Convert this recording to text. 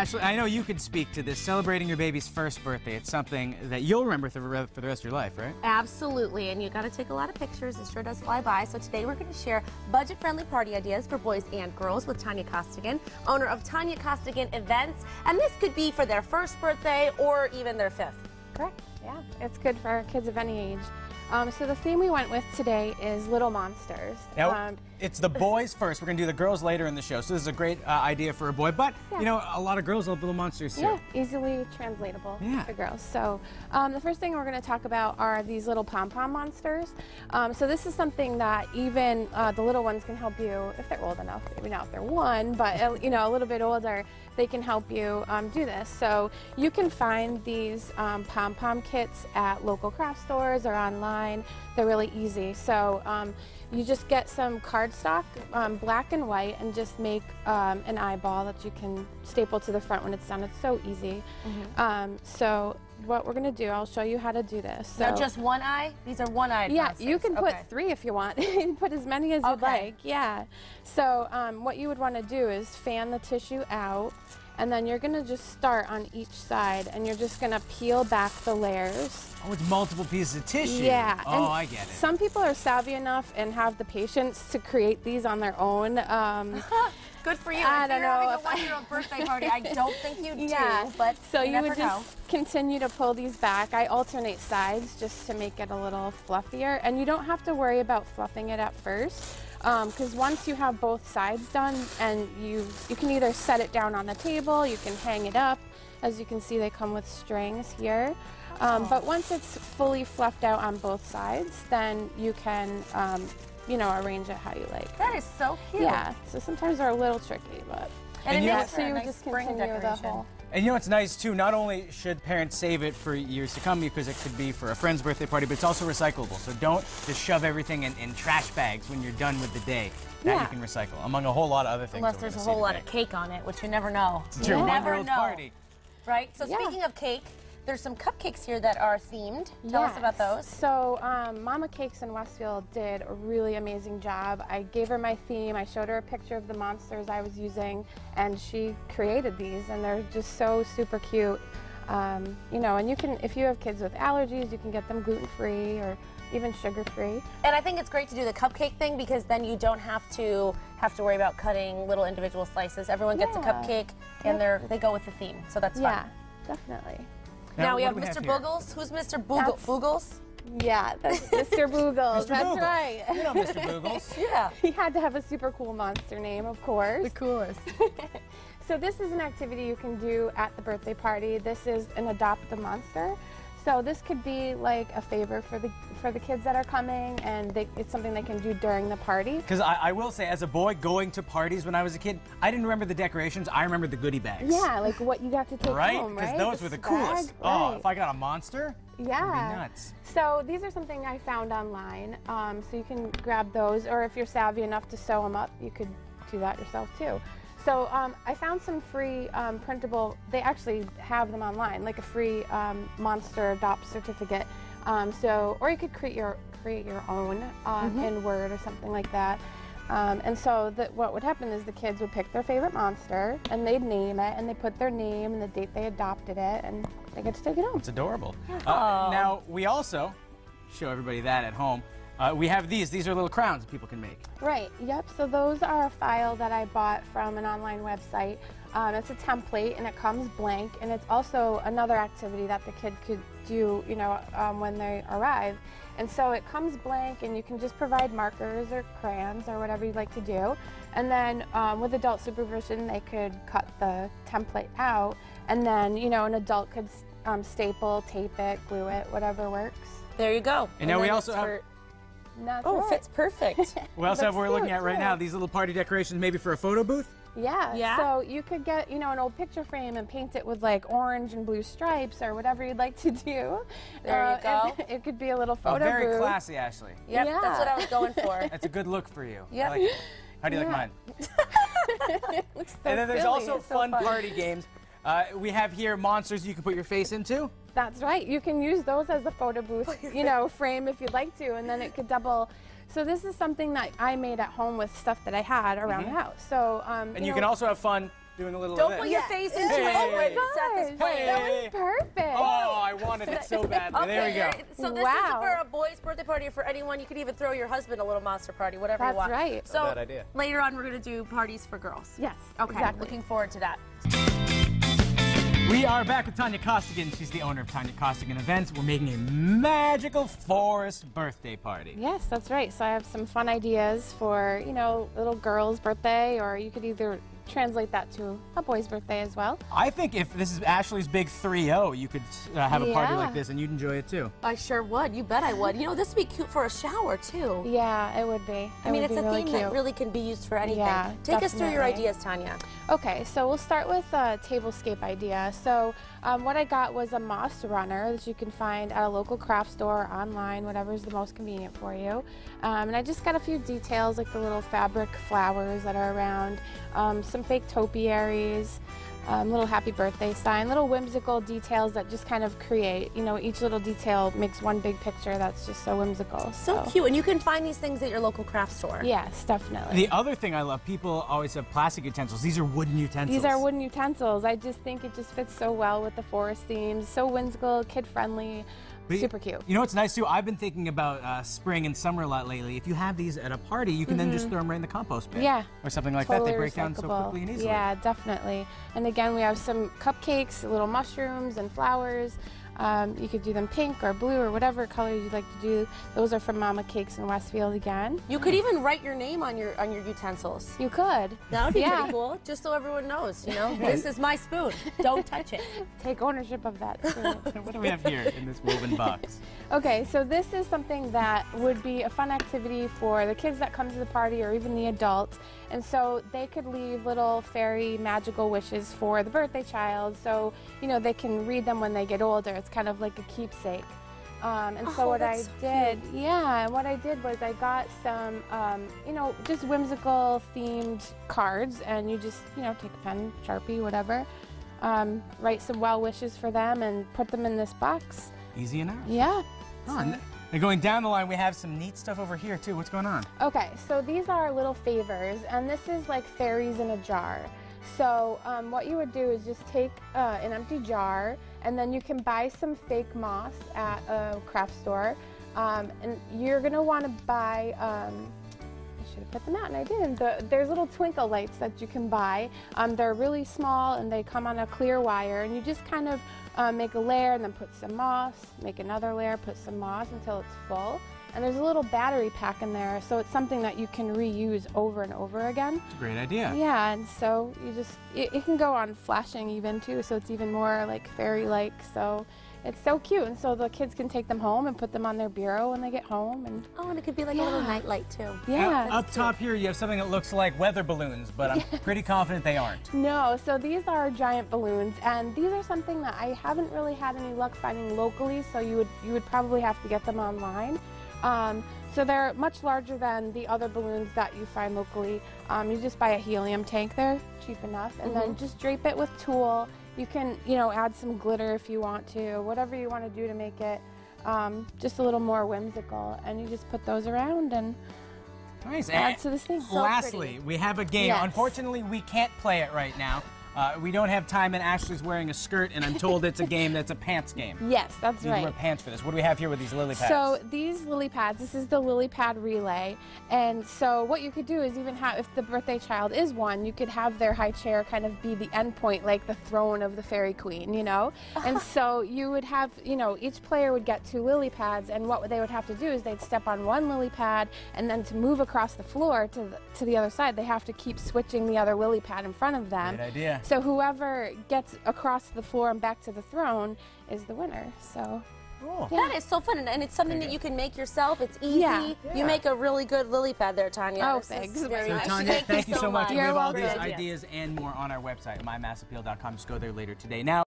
Ashley, I know you could speak to this. Celebrating your baby's first birthday, it's something that you'll remember for the rest of your life, right? Absolutely, and you got to take a lot of pictures. It sure does fly by. So today we're going to share budget-friendly party ideas for boys and girls with Tanya Costigan, owner of Tanya Costigan Events. And this could be for their first birthday or even their 5th. Correct, yeah. It's good for kids of any age. So the theme we went with today is Little Monsters. Now, it's the boys first. We're going to do the girls later in the show. So this is a great idea for a boy. But, you know, a lot of girls love Little Monsters, too. Yeah, easily translatable for girls. So the first thing we're going to talk about are these little pom-pom monsters. So this is something that even the little ones can help you, if they're old enough, maybe not if they're 1, but, you know, a little bit older, they can help you do this. So you can find these pom-pom kits at local craft stores or online. They're really easy. So you just get some cardstock, black and white, and just make an eyeball that you can staple to the front when it's done. It's so easy. So what we're going to do, I'll show you how to do this. So, now just one eye? These are one-eyed monsters. You can put 3 if you want. You can put as many as you'd like. Yeah. So what you would want to do is fan the tissue out, and then you're going to just start on each side, and you're just going to peel back the layers. Oh, it's multiple pieces of tissue. Yeah. Oh, I get it. Some people are savvy enough and have the patience to create these on their own. Good for you. I if don't you're know having a one-year-old birthday party, I don't think you do, but so you would never know. just continue to pull these back. I alternate sides just to make it a little fluffier, and you don't have to worry about fluffing it at first. Because once you have both sides done, and you can either set it down on the table, you can hang it up. As you can see, they come with strings here. But once it's fully fluffed out on both sides, then you can, you know, arrange it how you like. That is so cute. Yeah. So sometimes they're a little tricky, but and it makes so for a you would nice just spring continue the decoration. whole. And you know what's nice, too? Not only should parents save it for years to come, because it could be for a friend's birthday party, but it's also recyclable. So don't just shove everything in trash bags when you're done with the day. That you can recycle, among a whole lot of other things. Unless there's a whole lot of cake on it, which you never know. It's your never know. party. Right? So speaking of cake, there's some cupcakes here that are themed. Tell us about those. So Mama Cakes in Westfield did a really amazing job. I gave her my theme, I showed her a picture of the monsters I was using, and she created these, and they're just so super cute. You know, and you can, if you have kids with allergies, you can get them gluten-free or even sugar-free. And I think it's great to do the cupcake thing, because then you don't have to worry about cutting little individual slices. Everyone gets a cupcake, and they go with the theme, so that's fun. Yeah, definitely. Now we have Mr. Boogles. Who's Mr. Boogles? Yeah, that's Mr. Boogles. Mr. That's Boogles. right. You know Mr. Boogles. Yeah. He had to have a super cool monster name, of course. The coolest. So this is an activity you can do at the birthday party. This is an adopt a monster. So this could be like a favor for the kids that are coming, and it's something they can do during the party. Because I will say, as a boy going to parties when I was a kid, I didn't remember the decorations. I remembered the goodie bags. Yeah, like what you got to take home, right? Because those were the coolest. Swag, Oh, right. if I got a monster, it'd be nuts. So these are something I found online. So you can grab those, or if you're savvy enough to sew them up, you could do that yourself too. So I found some free printable, they actually have them online, like a free monster adopt certificate. Or you could create your own in Word or something like that. And so what would happen is the kids would pick their favorite monster, and they'd name it, and they put their name and the date they adopted it, and they get to take it home. It's adorable. Now, we also show everybody that at home. We have these. These are little crowns that people can make. Right, yep. So those are a file that I bought from an online website. It's a template, and it comes blank, and it's also another activity that the kid could do, you know, when they arrive. And so it comes blank, and you can just provide markers or crayons or whatever you'd like to do. And then with adult supervision, they could cut the template out, and then, you know, an adult could staple, tape it, glue it, whatever works. There you go. And now we also have... Oh, it fits perfect. We also have what we're looking at right now, these little party decorations maybe for a photo booth. Yeah, so you could get, you know, an old picture frame and paint it with like orange and blue stripes or whatever you'd like to do. There you go. It could be a little photo Very booth. classy, Ashley. Yep, that's what I was going for. That's a good look for you. Yep. I like it. How do you like mine? Looks so And then there's silly. also It's so fun party games. We have here monsters you can put your face into. That's right. You can use those as a photo booth, you know, frame if you'd like to, and then it could double. So this is something that I made at home with stuff that I had around the house. So and you can also have fun doing a little Don't of put this. your face into Hey. it. Oh my Set this gosh, plate. that was perfect. Oh, I wanted it so badly. There we go. So this is for a boy's birthday party or for anyone. You could even throw your husband a little monster party, whatever you want. That's right. So Bad idea. later on, we're going to do parties for girls. Yes, Okay, exactly. looking forward to that. We are back with Tanya Costigan. She's the owner of Tanya Costigan Events. We're making a magical forest birthday party. Yes, that's right. So I have some fun ideas for, you know, little girl's birthday, or you could either translate that to a boy's birthday as well. I think if this is Ashley's big 3-0, you could have a party Yeah. like this and you'd enjoy it too. I sure would. You bet I would. You know, this would be cute for a shower, too. Yeah, it would be. I mean, it it's would a be really theme cute. that really can be used for anything. Yeah, Take us through your definitely. ideas, Tanya. Okay, so we'll start with a tablescape idea. So what I got was a moss runner that you can find at a local craft store, online, whatever's the most convenient for you. And I just got a few details like the little fabric flowers that are around, some fake topiaries, little happy birthday sign, little whimsical details that just kind of create, you know, each little detail makes one big picture that's just so whimsical. So cute. And you can find these things at your local craft store. Yes, definitely. The other thing I love, people always have plastic utensils. These are wooden utensils. These are wooden utensils. I just think it just fits so well with the forest themes. So whimsical, kid-friendly, super cute. You know what's nice too? I've been thinking about spring and summer a lot lately. If you have these at a party, you can then just throw them right in the compost bin. Yeah. Or something like Totally that. They break down so recyclable. quickly and easily. Yeah, definitely. And again, we have some cupcakes, little mushrooms and flowers. You could do them pink or blue or whatever color you'd like to do. Those are from Mama Cakes in Westfield again. You could even write your name on your utensils. You could. That would be Yeah. pretty cool, just so everyone knows, you know, this is my spoon. Don't touch it. Take ownership of that. What do we have here in this woven box? Okay, so this is something that would be a fun activity for the kids that come to the party or even the adults. And so they could leave little fairy magical wishes for the birthday child so, you know, they can read them when they get older. It's kind of like a keepsake. And so what I that's so did, yeah, what I did was I got some, you know, just whimsical themed cards, and you just, you know, take a pen, Sharpie, whatever, write some well wishes for them and put them in this box. Easy enough. Yeah. Oh, and going down the line, we have some neat stuff over here too. What's going on? Okay, so these are little favors, and this is like fairies in a jar. So what you would do is just take an empty jar, and then you can buy some fake moss at a craft store, and you're gonna want to buy. I should have put them out, and I didn't. There's little twinkle lights that you can buy. They're really small, and they come on a clear wire, and you just kind of make a layer, and then put some moss, make another layer, put some moss until it's full. And there's a little battery pack in there, so it's something that you can reuse over and over again. It's a great idea. Yeah, and so you just, it can go on flashing even too, so it's even more like fairy-like, so it's so cute. And so the kids can take them home and put them on their bureau when they get home. And Oh, and it could be like a little night light too. yeah. Up top here, you have something that looks like weather balloons, but I'm pretty confident they aren't. No, so these are giant balloons, and these are something that I haven't really had any luck finding locally, so you would probably have to get them online. So they're much larger than the other balloons that you find locally. You just buy a helium tank, they're cheap enough, and then just drape it with tulle. You can, you know, add some glitter if you want to, whatever you want to do to make it just a little more whimsical, and you just put those around and Nice. add to this thing. Lastly, we have a game. Yes. Unfortunately, we can't play it right now. We don't have time, and Ashley's wearing a skirt, and I'm told it's a game that's a pants game. Yes, that's You need to right. wear pants for this. What do we have here with these lily pads? So these lily pads, this is the lily pad relay, and so what you could do is even have, if the birthday child is one, you could have their high chair kind of be the end point, like the throne of the fairy queen, you know? And so you would have, you know, each player would get 2 lily pads, and what they would have to do is they'd step on one lily pad, and then to move across the floor to the other side, they have to keep switching the other lily pad in front of them. Great idea. So whoever gets across the floor and back to the throne is the winner. So Cool. That is so fun, and it's something that you can make yourself. It's easy. Yeah. You make a really good lily pad there, Tanya. Oh, This is thanks. very So nice. Tanya, thank you so much. We You're have all welcome. these ideas and more on our website, mymassappeal.com. Just go there later today. Now.